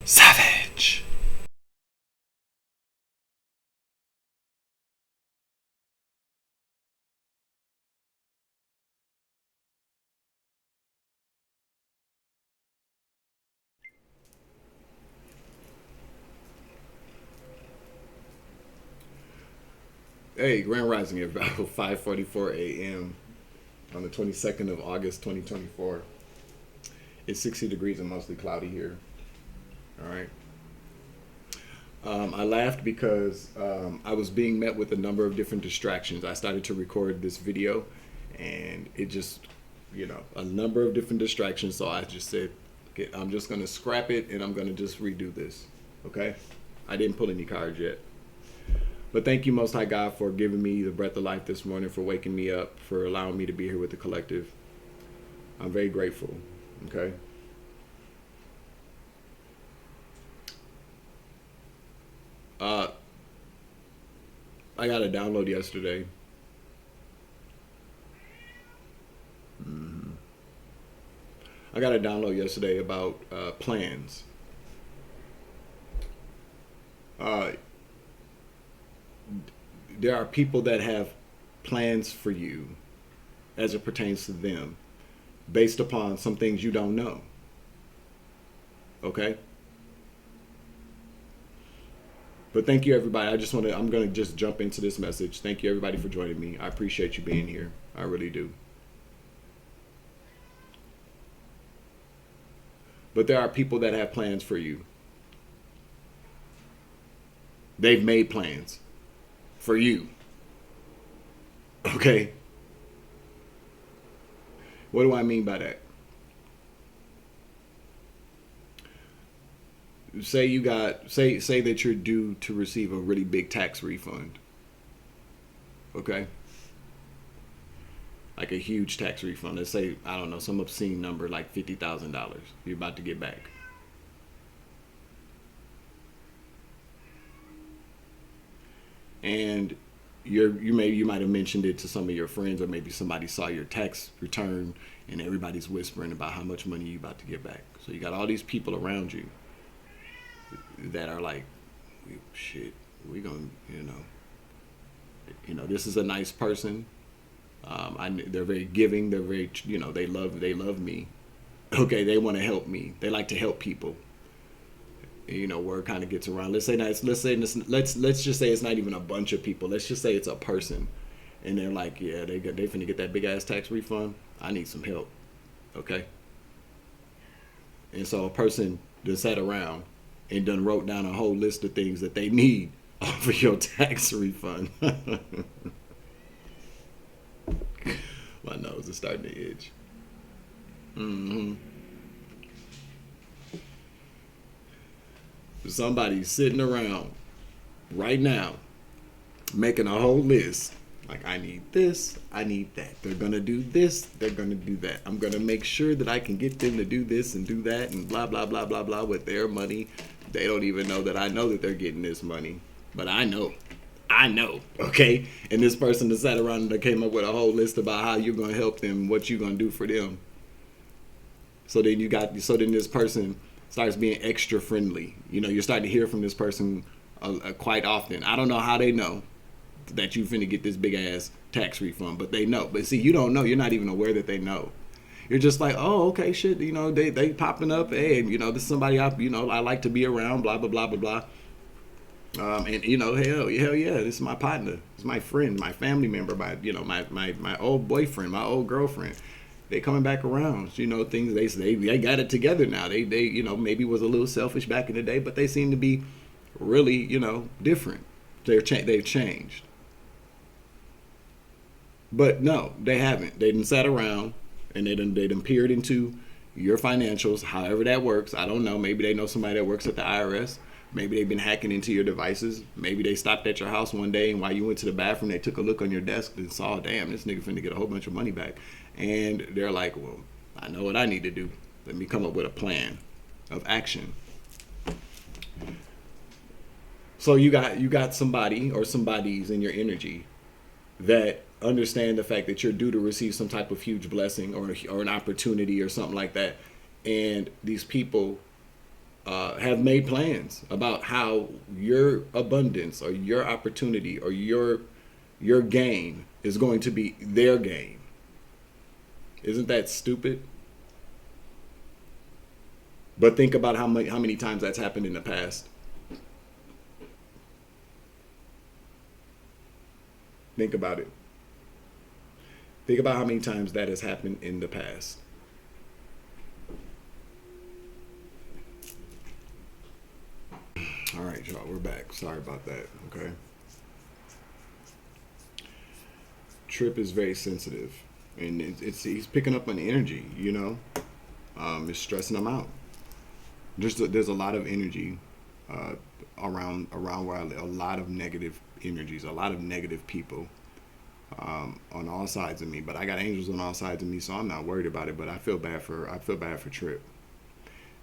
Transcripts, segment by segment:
Savage. Hey, Grand Rising, about 5:44 a.m. on the 22nd of August, 2024. It's 60 degrees and mostly cloudy here. All right. I laughed because I was being met with a number of different distractions. I started to record this video, and it just, a number of different distractions. So I just said, okay, I'm just going to scrap it and I'm going to just redo this. Okay. I didn't pull any cards yet. But thank you, Most High God, for giving me the breath of life this morning, for waking me up, for allowing me to be here with the collective. I'm very grateful. Okay. Uh, I got a download yesterday. I got a download yesterday about plans. Uh, there are people that have plans for you as it pertains to them based upon some things you don't know. Okay? But thank you, everybody. I'm going to just jump into this message. Thank you, everybody, for joining me. I appreciate you being here. I really do. But there are people that have plans for you. They've made plans for you. Okay? What do I mean by that? Say that you're due to receive a really big tax refund. Okay? Like a huge tax refund. Let's say, I don't know, some obscene number like $50,000 you're about to get back. And you might have mentioned it to some of your friends, or maybe somebody saw your tax return and everybody's whispering about how much money you're about to get back. So you got all these people around you that are like, shit, we gonna, this is a nice person. They're very giving. They're very, they love me. Okay, they want to help me. They like to help people. Word kind of gets around. Let's just say it's not even a bunch of people. Let's just say it's a person, and they're like, yeah, they finna get that big ass tax refund. I need some help. Okay. And so a person just sat around and done wrote down a whole list of things that they need for your tax refund. My nose is starting to itch. Mm-hmm. Somebody's sitting around right now making a whole list. Like, I need this, I need that. They're going to do this, they're going to do that. I'm going to make sure that I can get them to do this and do that and blah, blah, blah, blah, blah with their money. They don't even know that I know that they're getting this money. But I know, okay? And this person that sat around and they came up with a whole list about how you're going to help them, what you're going to do for them. So then this person starts being extra friendly. You're starting to hear from this person quite often. I don't know how they know that you finna get this big ass tax refund, but they know. But see, you don't know. You're not even aware that they know. You're just like, oh, okay, shit. They popping up. Hey, this is somebody I like to be around. Blah blah blah blah blah. And hell yeah, this is my partner. This is my friend, my family member, my old boyfriend, my old girlfriend. They coming back around. Things they got it together now. They maybe was a little selfish back in the day, but they seem to be really different. They've changed. But no, they haven't. They done sat around and they done peered into your financials, however that works. I don't know. Maybe they know somebody that works at the IRS. Maybe they've been hacking into your devices. Maybe they stopped at your house one day and while you went to the bathroom, they took a look on your desk and saw, damn, this nigga finna get a whole bunch of money back. And they're like, well, I know what I need to do. Let me come up with a plan of action. So you got somebody or somebodies in your energy that understand the fact that you're due to receive some type of huge blessing or an opportunity or something like that. And these people have made plans about how your abundance or your opportunity or your gain is going to be their gain. Isn't that stupid? But think about how many times that's happened in the past. Think about it. Think about how many times that has happened in the past. All right, y'all, we're back. Sorry about that. Okay. Trip is very sensitive, and he's picking up on energy. You know, it's stressing him out. There's a lot of energy around where I live. A lot of negative energies, a lot of negative people on all sides of me. But I got angels on all sides of me, so I'm not worried about it. But I feel bad for Trip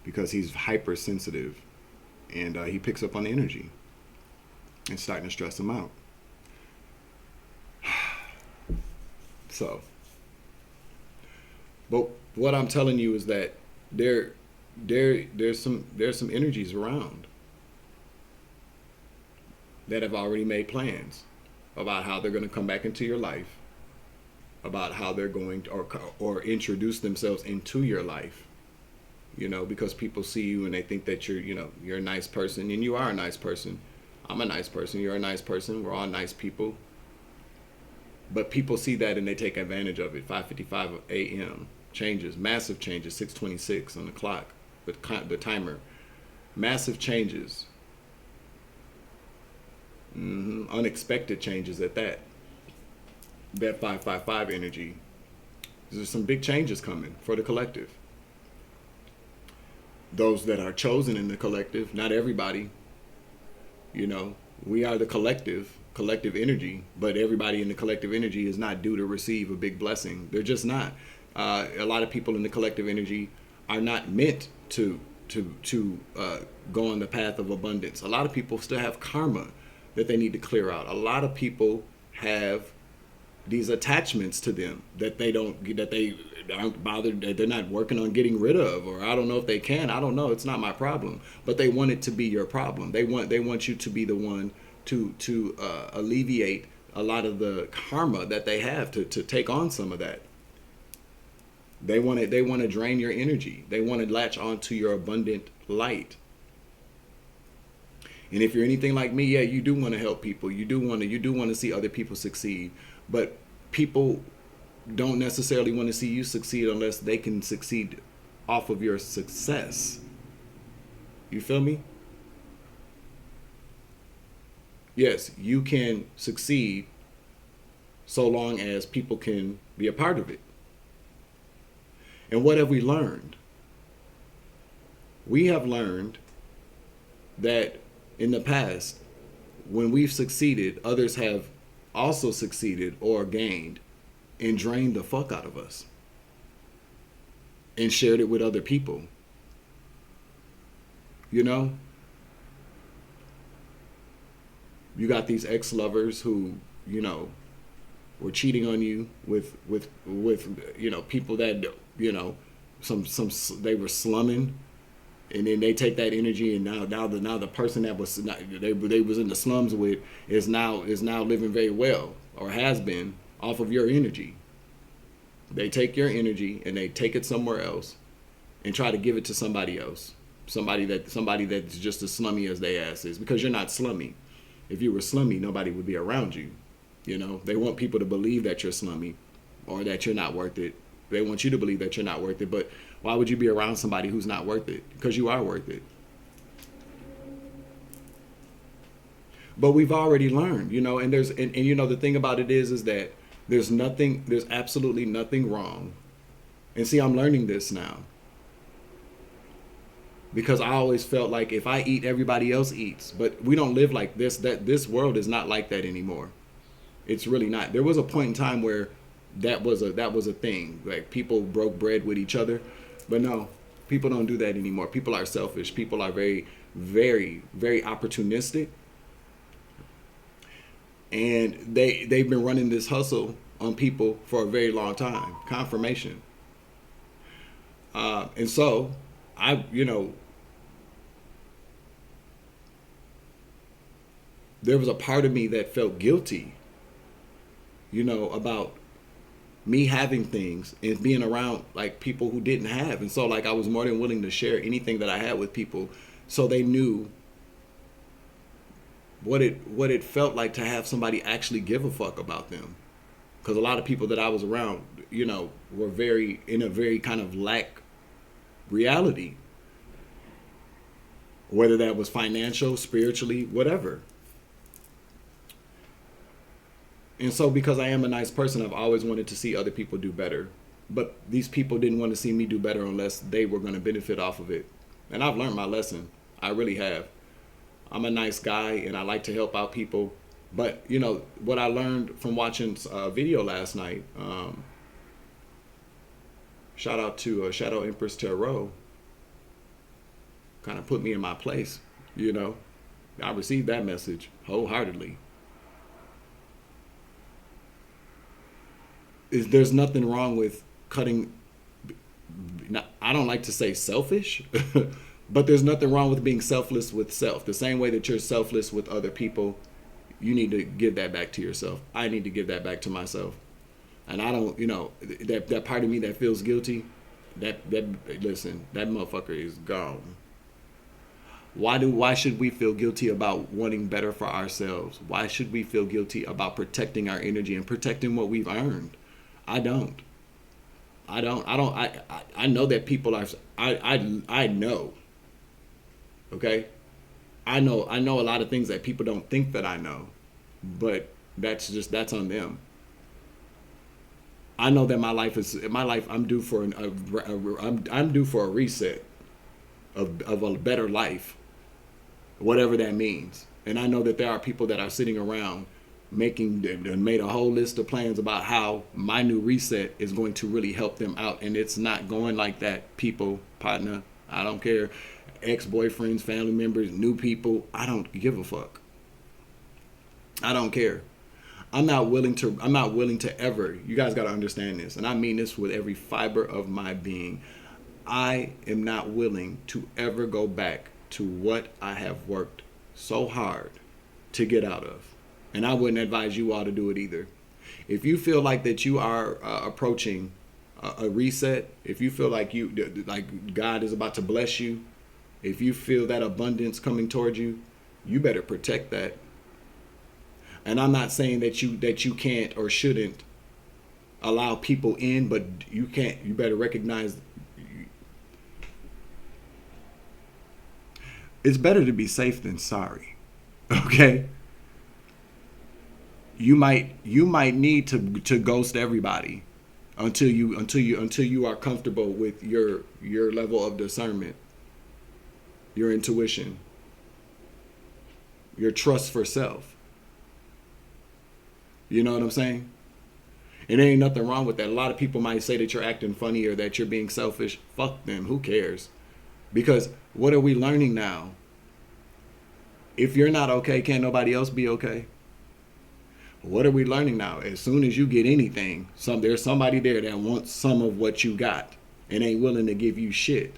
because he's hypersensitive, and he picks up on energy. It's starting to stress him out. So, but what I'm telling you is that there's some energies around that have already made plans about how they're going to come back into your life, about how they're going to, or introduce themselves into your life. You know, because people see you and they think that you're a nice person, and you are a nice person. I'm a nice person. You're a nice person. We're all nice people. But people see that and they take advantage of it. 5:55 a.m. changes, massive changes. 6:26 on the clock, the timer. Massive changes. Unexpected changes at that. That 5:55 energy. There's some big changes coming for the collective. Those that are chosen in the collective, not everybody. You know, we are the collective energy, but everybody in the collective energy is not due to receive a big blessing. They're just not. A lot of people in the collective energy are not meant to go on the path of abundance. A lot of people still have karma that they need to clear out. A lot of people have these attachments to them that they aren't bothered, that they're not working on getting rid of, or I don't know if they can. I don't know. It's not my problem. But they want it to be your problem. They want you to be the one to alleviate a lot of the karma that they have, to take on some of that. They want to drain your energy. They want to latch onto your abundant light. And if you're anything like me, yeah, you do want to help people. You do want to see other people succeed. But people don't necessarily want to see you succeed unless they can succeed off of your success. You feel me? Yes, you can succeed so long as people can be a part of it. And what have we learned? We have learned that in the past, when we've succeeded, others have also succeeded or gained and drained the fuck out of us and shared it with other people. You know? You got these ex-lovers who, you know, were cheating on you with you know, people that, you know, some they were slumming, and then they take that energy, and now the person that was they was in the slums with is now living very well, or has been, off of your energy. They take your energy and they take it somewhere else and try to give it to somebody else, somebody that's just as slummy as they ass is, because you're not slummy. If you were slummy, nobody would be around you. You know, they want people to believe that you're slummy or that you're not worth it. They want you to believe that you're not worth it. But why would you be around somebody who's not worth it? Because you are worth it. But we've already learned, you know, and you know, the thing about it is that there's absolutely nothing wrong. And see, I'm learning this now. Because I always felt like if I eat, everybody else eats. But we don't live like this. This world is not like that anymore. It's really not. There was a point in time where that was a thing. Like, people broke bread with each other. But no, people don't do that anymore. People are selfish. People are very, very, very opportunistic. And they've been running this hustle on people for a very long time. Confirmation. And so, there was a part of me that felt guilty, about me having things and being around like people who didn't have. And so like I was more than willing to share anything that I had with people so they knew what it felt like to have somebody actually give a fuck about them. Because a lot of people that I was around, were in a very kind of lack reality. Whether that was financial, spiritually, whatever. And so because I am a nice person, I've always wanted to see other people do better. But these people didn't want to see me do better unless they were going to benefit off of it. And I've learned my lesson. I really have. I'm a nice guy and I like to help out people. But, what I learned from watching a video last night, shout out to Shadow Empress Tarot, kind of put me in my place, I received that message wholeheartedly. There's nothing wrong with cutting, I don't like to say selfish, but there's nothing wrong with being selfless with self. The same way that you're selfless with other people, you need to give that back to yourself. I need to give that back to myself. And I don't, that part of me that feels guilty, listen, that motherfucker is gone. Why should we feel guilty about wanting better for ourselves? Why should we feel guilty about protecting our energy and protecting what we've earned? I don't. I know that people are, I know. Okay? I know a lot of things that people don't think that I know, but that's on them. I know that my life I'm due for I'm due for a reset of a better life, whatever that means. And I know that there are people that are sitting around made a whole list of plans about how my new reset is going to really help them out. And it's not going like that. People, partner, I don't care. Ex-boyfriends, family members, new people, I don't give a fuck. I don't care. I'm not willing to ever, you guys got to understand this, and I mean this with every fiber of my being. I am not willing to ever go back to what I have worked so hard to get out of. And I wouldn't advise you all to do it either. If you feel like that you are approaching a reset, if you feel like God is about to bless you, if you feel that abundance coming towards you, you better protect that. And I'm not saying that you can't or shouldn't allow people in, but you better recognize it's better to be safe than sorry. Okay? You might need to ghost everybody until you are comfortable with your level of discernment, your intuition, your trust for self. You know what I'm saying? And there ain't nothing wrong with that. A lot of people might say that you're acting funny or that you're being selfish. Fuck them. Who cares? Because what are we learning now? If you're not okay, can't nobody else be okay? What are we learning now? As soon as you get anything, there's somebody there that wants some of what you got and ain't willing to give you shit.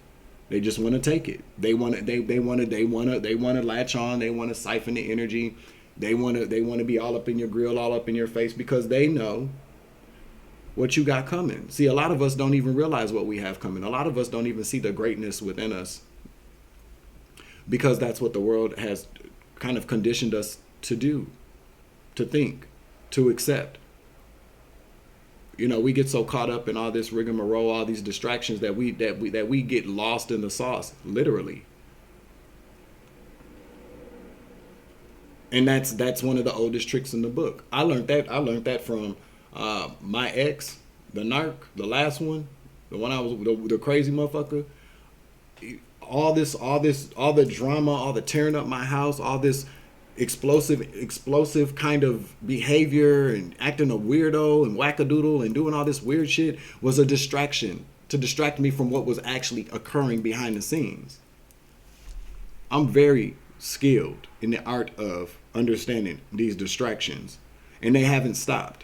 They just want to take it. They want to latch on. They want to siphon the energy. They want to be all up in your grill, all up in your face, because they know what you got coming. See, a lot of us don't even realize what we have coming. A lot of us don't even see the greatness within us, because that's what the world has kind of conditioned us to do, to think, to accept. We get so caught up in all this rigmarole, all these distractions that we get lost in the sauce, literally. And that's one of the oldest tricks in the book. I learned that from my ex, the narc, the last one, the one I was the crazy motherfucker. All the drama, all the tearing up my house, all this explosive kind of behavior and acting a weirdo and wackadoodle and doing all this weird shit was a distraction to distract me from what was actually occurring behind the scenes. I'm very skilled in the art of understanding these distractions, and they haven't stopped.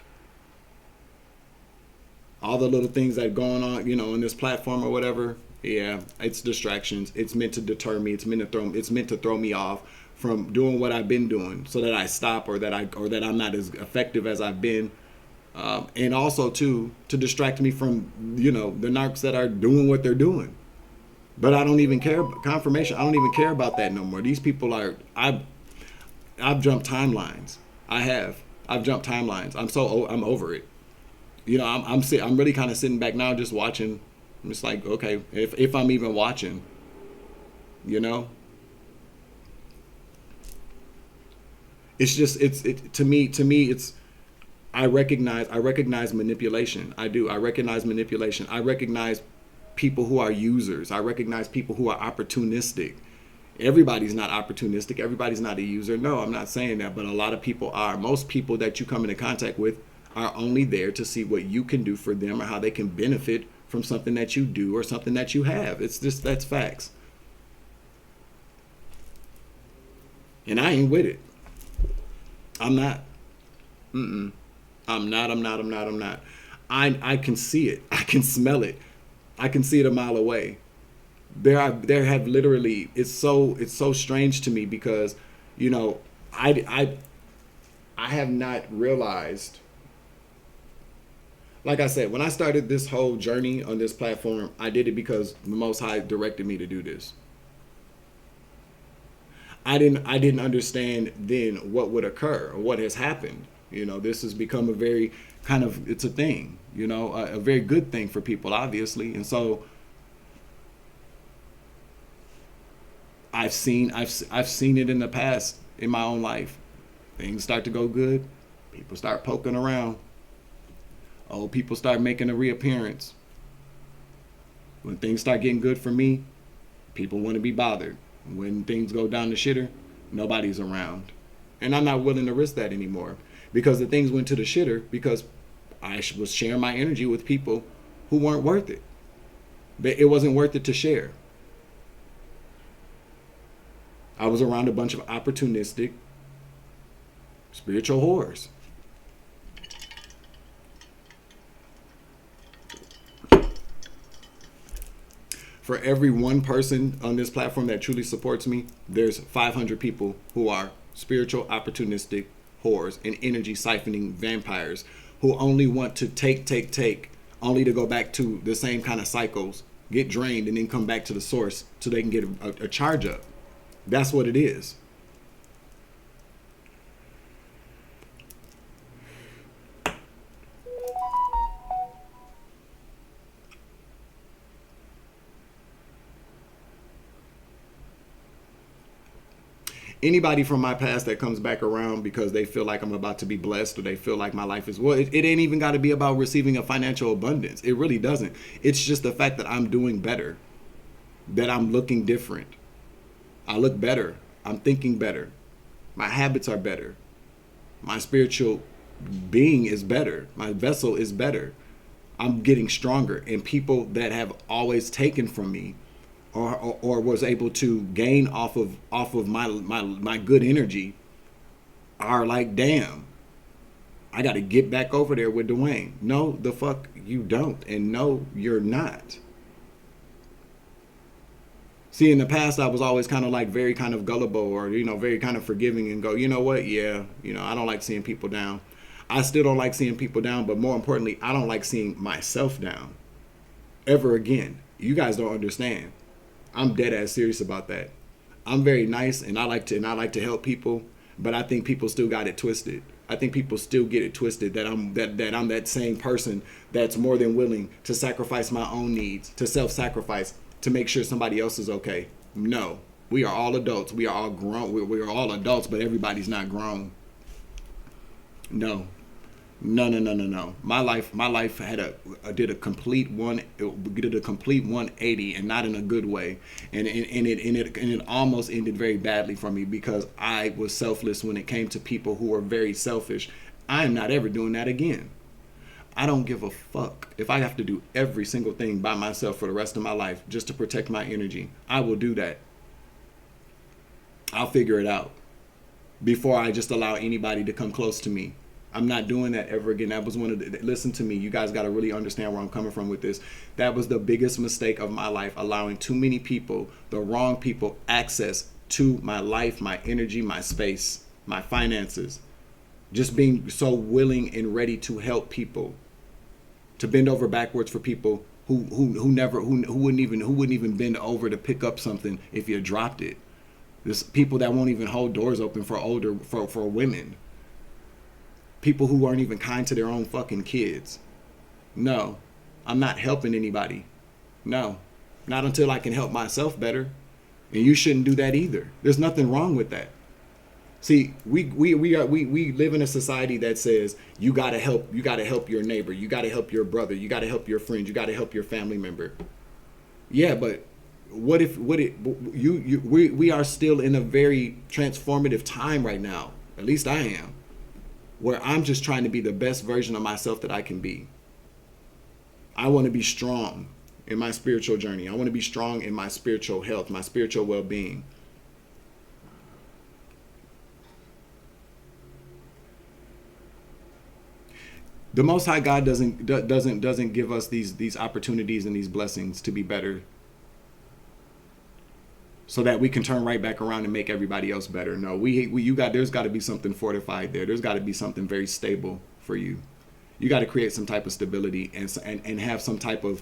All the little things that are going on, on this platform or whatever, yeah, it's distractions. It's meant to deter me. It's meant to throw me off from doing what I've been doing, so that I stop, or that I'm not as effective as I've been. And also to distract me from, the narcs that are doing what they're doing. But I don't even care. Confirmation. I don't even care about that no more. These people are. I've jumped timelines. I've jumped timelines. I'm over it. I'm really kind of sitting back now, just watching. I'm just like, okay, if I'm even watching, it's just to me it's. I recognize manipulation. I do. I recognize manipulation. I recognize people who are users. I recognize people who are opportunistic. Everybody's not opportunistic. Everybody's not a user. No, I'm not saying that, but a lot of people are. Most people that you come into contact with are only there to see what you can do for them, or how they can benefit from something that you do or something that you have. That's facts. And I ain't with it. I'm not. I'm not. I can see it. I can smell it. I can see it a mile away. There have literally, it's so strange to me, because, I have not realized, like I said, when I started this whole journey on this platform, I did it because the Most High directed me to do this. I didn't understand then what would occur or what has happened. This has become a very it's a thing, a very good thing for people, obviously. And so I've seen it in the past in my own life. Things start to go good, people start poking around. Old people start making a reappearance. When things start getting good for me, people want to be bothered. When things go down the shitter, nobody's around. And I'm not willing to risk that anymore, because the things went to the shitter because I was sharing my energy with people who weren't worth it. It wasn't worth it to share. I was around a bunch of opportunistic spiritual whores. For every one person on this platform that truly supports me, there's 500 people who are spiritual opportunistic whores and energy siphoning vampires who only want to take, only to go back to the same kind of cycles, get drained, and then come back to the source so they can get a charge up. That's what it is. Anybody from my past that comes back around because they feel like I'm about to be blessed, or they feel like my life is, it ain't even got to be about receiving a financial abundance. It really doesn't. It's just the fact that I'm doing better, that I'm looking different. I look better. I'm thinking better. My habits are better. My spiritual being is better. My vessel is better. I'm getting stronger. And people that have always taken from me, or was able to gain off of my good energy, are like, damn, I got to get back over there with Dwayne. No, the fuck you don't. And no, you're not. See, in the past, I was always kind of like very kind of gullible, or, very kind of forgiving, and go, you know what? Yeah, I don't like seeing people down. I still don't like seeing people down, but more importantly, I don't like seeing myself down ever again. You guys don't understand. I'm dead ass serious about that. I'm very nice, and I like to help people, but I think people still got it twisted. I think people still get it twisted that I'm that same person that's more than willing to sacrifice my own needs, to self-sacrifice, to make sure somebody else is okay. No, we are all adults. We are all grown. We are all adults, but everybody's not grown. No. My life did a complete 180, and not in a good way. And it almost ended very badly for me, because I was selfless when it came to people who were very selfish. I am not ever doing that again. I don't give a fuck if I have to do every single thing by myself for the rest of my life just to protect my energy. I will do that. I'll figure it out before I just allow anybody to come close to me. I'm not doing that ever again. That was listen to me. You guys got to really understand where I'm coming from with this. That was the biggest mistake of my life, allowing too many people, the wrong people, access to my life, my energy, my space, my finances. Just being so willing and ready to help people, to bend over backwards for people who wouldn't even bend over to pick up something if you dropped it. There's people that won't even hold doors open for women. People who aren't even kind to their own fucking kids. No, I'm not helping anybody. No, not until I can help myself better. And you shouldn't do that either. There's nothing wrong with that. See, we live in a society that says you gotta help your neighbor, you gotta help your brother, you gotta help your friend, you gotta help your family member. Yeah, but we are still in a very transformative time right now. At least I am, where I'm just trying to be the best version of myself that I can be. I want to be strong in my spiritual journey. I want to be strong in my spiritual health, my spiritual well-being. The Most High God doesn't give us these opportunities and these blessings to be better, so that we can turn right back around and make everybody else better. No, there's got to be something fortified there. There's got to be something very stable for you. You got to create some type of stability and have some type of,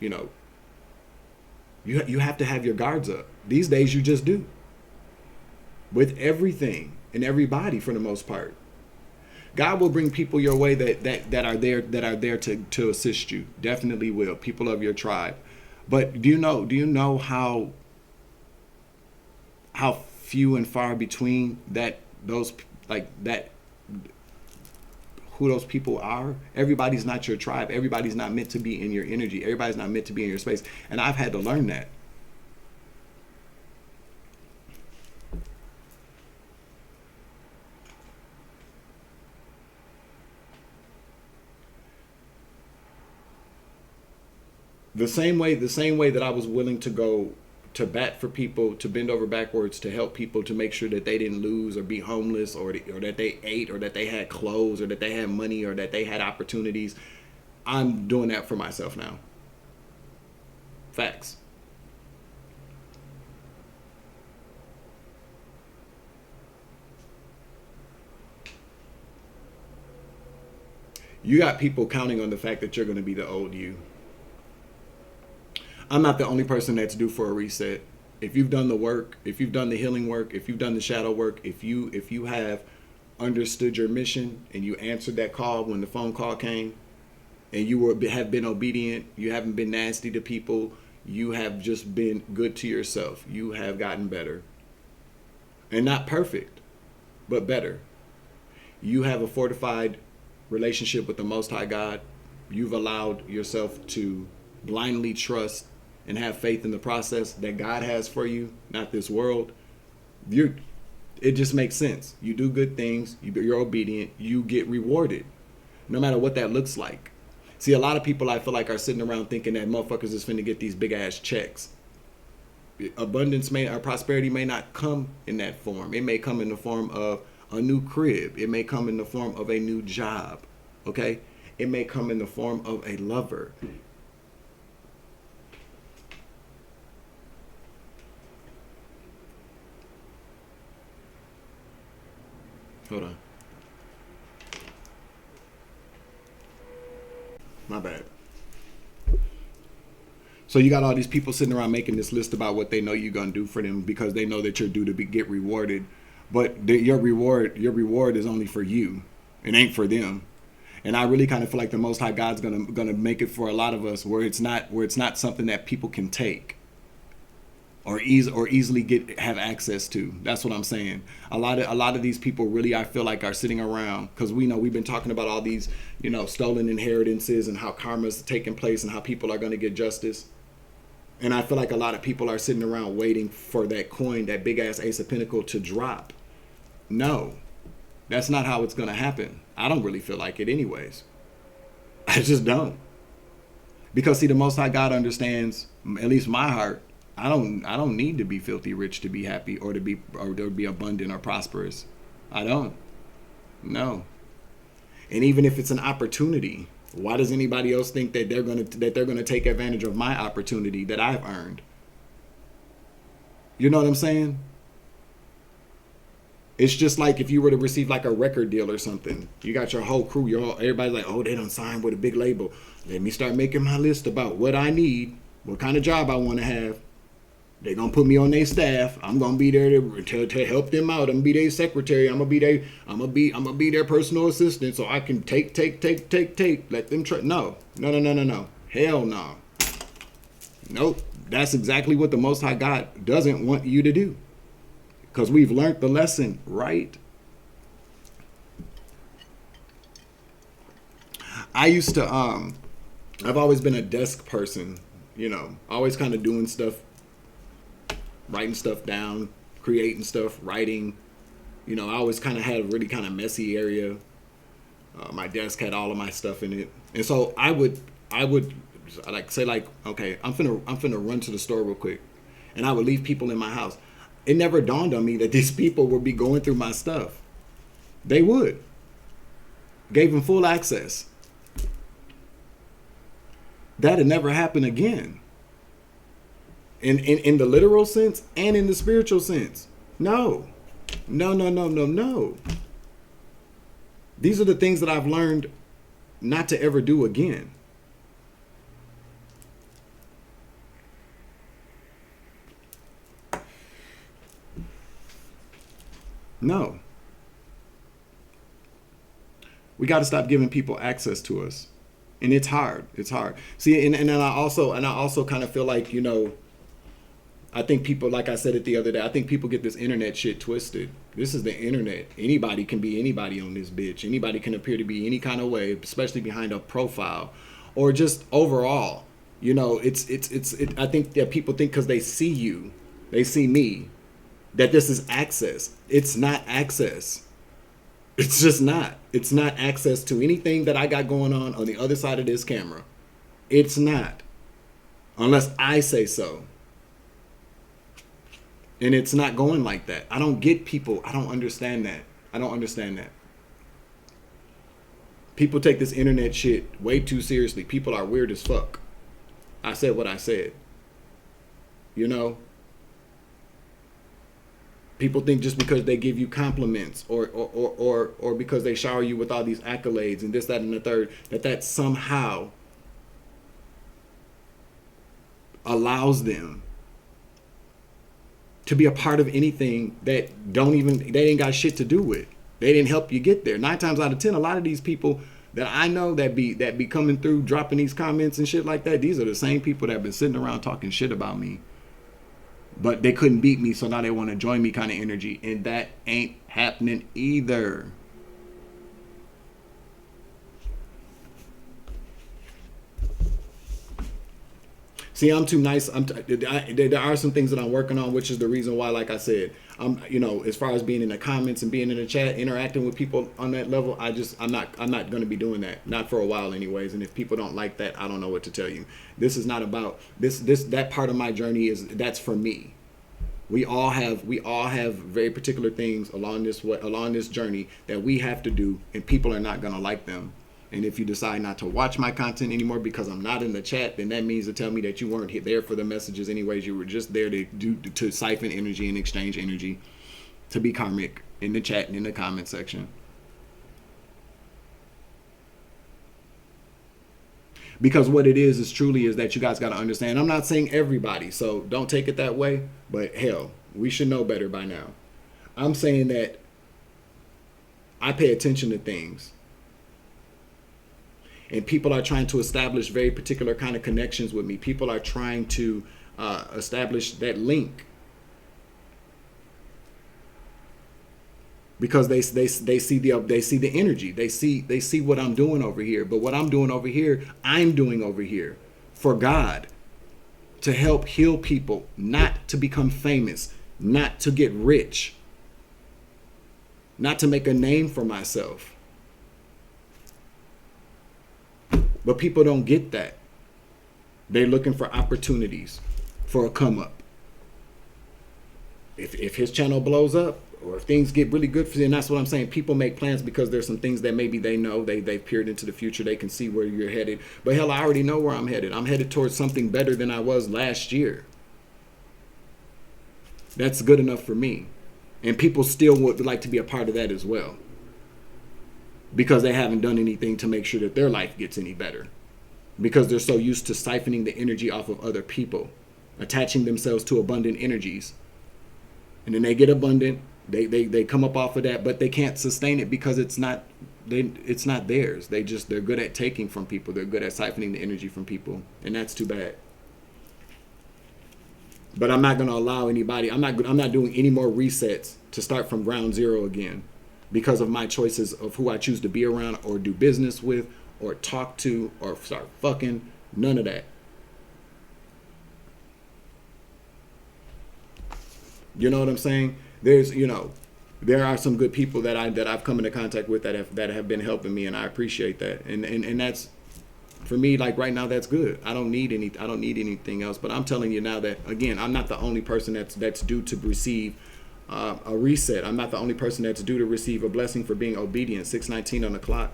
you have to have your guards up. These days you just do. With everything and everybody for the most part. God will bring people your way that are there to assist you. Definitely will. People of your tribe. But do you know how few and far between who those people are? Everybody's not your tribe. Everybody's not meant to be in your energy. Everybody's not meant to be in your space. And I've had to learn that. The same way that I was willing to go to bat for people, to bend over backwards, to help people, to make sure that they didn't lose or be homeless, or that they ate, or that they had clothes, or that they had money, or that they had opportunities. I'm doing that for myself now. Facts. You got people counting on the fact that you're going to be the old you. I'm not the only person that's due for a reset. If you've done the work, if you've done the healing work, if you've done the shadow work, if you have understood your mission and you answered that call when the phone call came, and have been obedient, you haven't been nasty to people, you have just been good to yourself, you have gotten better. And not perfect, but better. You have a fortified relationship with the Most High God. You've allowed yourself to blindly trust and have faith in the process that God has for you, not this world. It just makes sense. You do good things, you're obedient, you get rewarded, no matter what that looks like. See, a lot of people I feel like are sitting around thinking that motherfuckers is finna get these big ass checks. Abundance or prosperity may not come in that form. It may come in the form of a new crib. It may come in the form of a new job. Okay? It may come in the form of a lover. Hold on. My bad. So you got all these people sitting around making this list about what they know you're gonna do for them because they know that you're due to get rewarded, but your reward is only for you. It ain't for them. And I really kind of feel like the Most High God's gonna make it for a lot of us where it's not something that people can take or easily have access to. That's what I'm saying. A lot of these people really, I feel like, are sitting around because we've been talking about all these, stolen inheritances and how karma's taking place and how people are going to get justice. And I feel like a lot of people are sitting around waiting for that coin, that big ass Ace of Pentacles to drop. No, that's not how it's going to happen. I don't really feel like it anyways. I just don't. Because see, the Most High God understands, at least my heart, I don't need to be filthy rich to be happy or to be abundant or prosperous. I don't. No. And even if it's an opportunity, why does anybody else think that they're gonna take advantage of my opportunity that I've earned? You know what I'm saying? It's just like if you were to receive like a record deal or something. You got your whole crew, everybody's like, oh, they done signed with a big label. Let me start making my list about what I need, what kind of job I want to have. They're gonna put me on their staff. I'm gonna be there to help them out. I'm gonna be their secretary. I'm gonna be their personal assistant so I can take. Let them try. No. Hell no. Nope. That's exactly what the Most High God doesn't want you to do. Because we've learned the lesson, right? I used to, I've always been a desk person, always kind of doing stuff, writing stuff down, creating stuff, writing. I always kind of had a really kind of messy area. My desk had all of my stuff in it. And so I would like say like, okay, I'm finna run to the store real quick. And I would leave people in my house. It never dawned on me that these people would be going through my stuff. They would. Gave them full access. That'd never happen again. In the literal sense and in the spiritual sense. No. These are the things that I've learned not to ever do again. No. We got to stop giving people access to us. And it's hard. It's hard. See, and I also kind of feel like, I think people, like I said it the other day, I think people get this internet shit twisted. This is the internet. Anybody can be anybody on this bitch. Anybody can appear to be any kind of way, especially behind a profile or just overall. I think that people think because they see you, they see me, that this is access. It's not access. It's just not. It's not access to anything that I got going on the other side of this camera. It's not. Unless I say so. And it's not going like that. I don't get people. I don't understand that. People take this internet shit way too seriously. People are weird as fuck. I said what I said. People think just because they give you compliments or because they shower you with all these accolades and this, that, and the third, that somehow allows them to be a part of anything that they ain't got shit to do with. They didn't help you get there. 9 times out of 10, a lot of these people that I know that be coming through, dropping these comments and shit like that, these are the same people that have been sitting around talking shit about me. But they couldn't beat me, so now they want to join me kind of energy. And that ain't happening either. See, I'm too nice. There are some things that I'm working on, which is the reason why, like I said, as far as being in the comments and being in the chat, interacting with people on that level, I'm not going to be doing that, not for a while, anyways. And if people don't like that, I don't know what to tell you. This is not about that part of my journey that's for me. We all have very particular things along this journey that we have to do, and people are not going to like them. And if you decide not to watch my content anymore because I'm not in the chat, then that means to tell me that you weren't there for the messages anyways. You were just there to siphon energy and exchange energy, to be karmic in the chat and in the comment section. Because what it is truly is that you guys got to understand. I'm not saying everybody, so don't take it that way. But hell, we should know better by now. I'm saying that I pay attention to things. And people are trying to establish very particular kind of connections with me. People are trying to establish that link. Because they see the energy. They see what I'm doing over here. But what I'm doing over here, I'm doing over here for God, to help heal people, not to become famous, not to get rich, not to make a name for myself. But people don't get that. They're looking for opportunities for a come up. If his channel blows up, or if things get really good for you, and that's what I'm saying. People make plans because there's some things that maybe they know. They've peered into the future. They can see where you're headed. But hell, I already know where I'm headed. I'm headed towards something better than I was last year. That's good enough for me. And people still would like to be a part of that as well, because they haven't done anything to make sure that their life gets any better, because they're so used to siphoning the energy off of other people, attaching themselves to abundant energies. And then they get abundant, they come up off of that, but they can't sustain it because it's not theirs. They're good at taking from people. They're good at siphoning the energy from people, and that's too bad. But I'm not going to allow anybody, I'm not doing any more resets to start from ground zero again because of my choices of who I choose to be around or do business with or talk to or start fucking. None of that. You know what I'm saying? There are some good people that I've come into contact with that have been helping me, and I appreciate that. And that's, for me, like right now, that's good. I don't need anything else. But I'm telling you now that, again, I'm not the only person that's due to receive a reset. I'm not the only person that's due to receive a blessing for being obedient. 6:19 on the clock.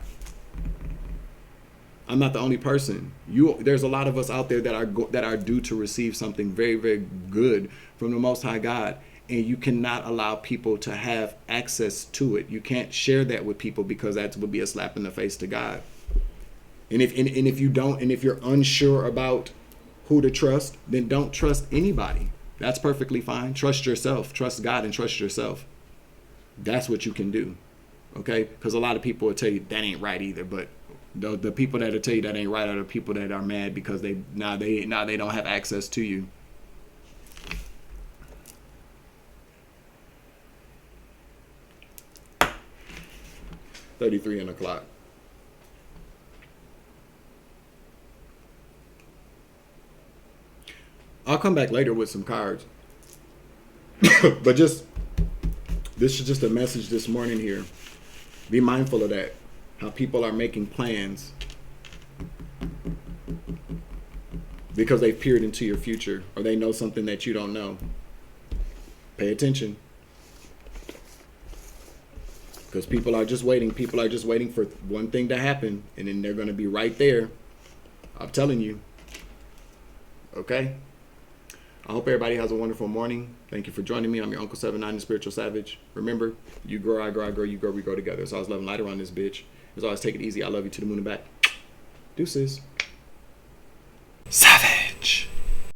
I'm not the only person. There's a lot of us out there that are due to receive something very, very good from the Most High God. And you cannot allow people to have access to it. You can't share that with people because that would be a slap in the face to God. And if you're unsure about who to trust, then don't trust anybody. That's perfectly fine. Trust yourself. Trust God and trust yourself. That's what you can do. Okay? Because a lot of people will tell you that ain't right either. But the people that will tell you that ain't right are the people that are mad because they don't have access to you. $33 on the clock. I'll come back later with some cards. But this is just a message this morning here. Be mindful of that. How people are making plans because they've peered into your future or they know something that you don't know. Pay attention. Because people are just waiting. People are just waiting for one thing to happen, and then they're going to be right there. I'm telling you. Okay? I hope everybody has a wonderful morning. Thank you for joining me. I'm your Uncle 79, the Spiritual Savage. Remember, you grow, I grow, I grow, you grow, we grow together. So I was loving light around this bitch. As always, take it easy. I love you to the moon and back. Deuces.